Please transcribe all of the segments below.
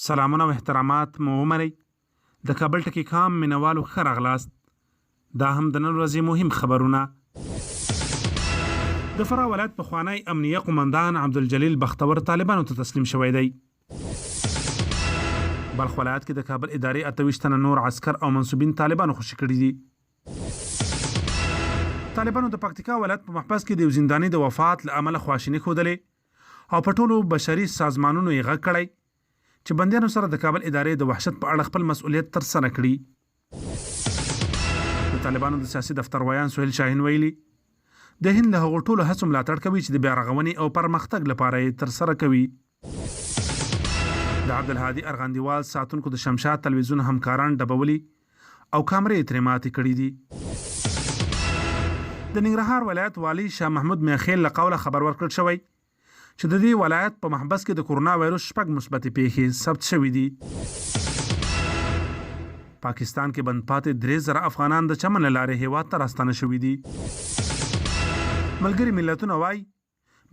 سلامونه او احترامات مو ومنئ. د کابل ټکی کام مینوالو ښه راغلاست. دا هم د نن ورځې مهم خبرونه. د فراه ولایت پخوانی امنیه قومندان عبدالجلیل بختور طالبانو ته تسلیم شوی دی. بلخ ولایت کې د کابل ادارې 28 تنه نور عسکر او منصوبین طالبانو خوشي کړي دي. طالبانو د پکتیکا ولایت په محبس کې د یو زنداني د وفات له امله خواشیني ښودلې او په ټولو بشري سازمانونو یې غږ کړی چې بندیانو سره د کابل ادارې د وحشت په اړه خپل مسؤلیت ترسره کړي. د طالبانو د سیاسي دفتر ویان سهیل شاهین ویلي د هند له هغو ټولو هڅو ملاتړ کوي چې د بیا رغونې او پرمختګ لپاره یې ترسره کوي. د عبدالهادي ارغندیوال ساتونکو د شمشاد تلویزیون همکاران ډبولي او کامرې ترې ماتې کړي دي. د ننګرهار ولایت والي شاه محمود میاخیل له قوله خبر ورکړل شوی چې د دې ولایت په محبس کې د کورونا وایرس 6 مثبتې پیښې ثبت شوي دي. پاکستان کې بند پاتې 3000 افغانان د چمن له لارې هیواد ته راستانه شوي دي. ملګري ملتونه وایي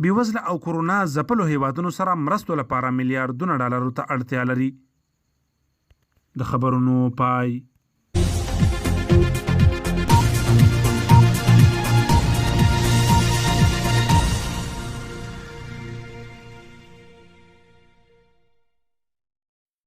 بېوزله او کورونا ځپلو هیوادونو سره مرستو لپاره $1 ملیارډ ته اړتیا لري. د خبرونو پای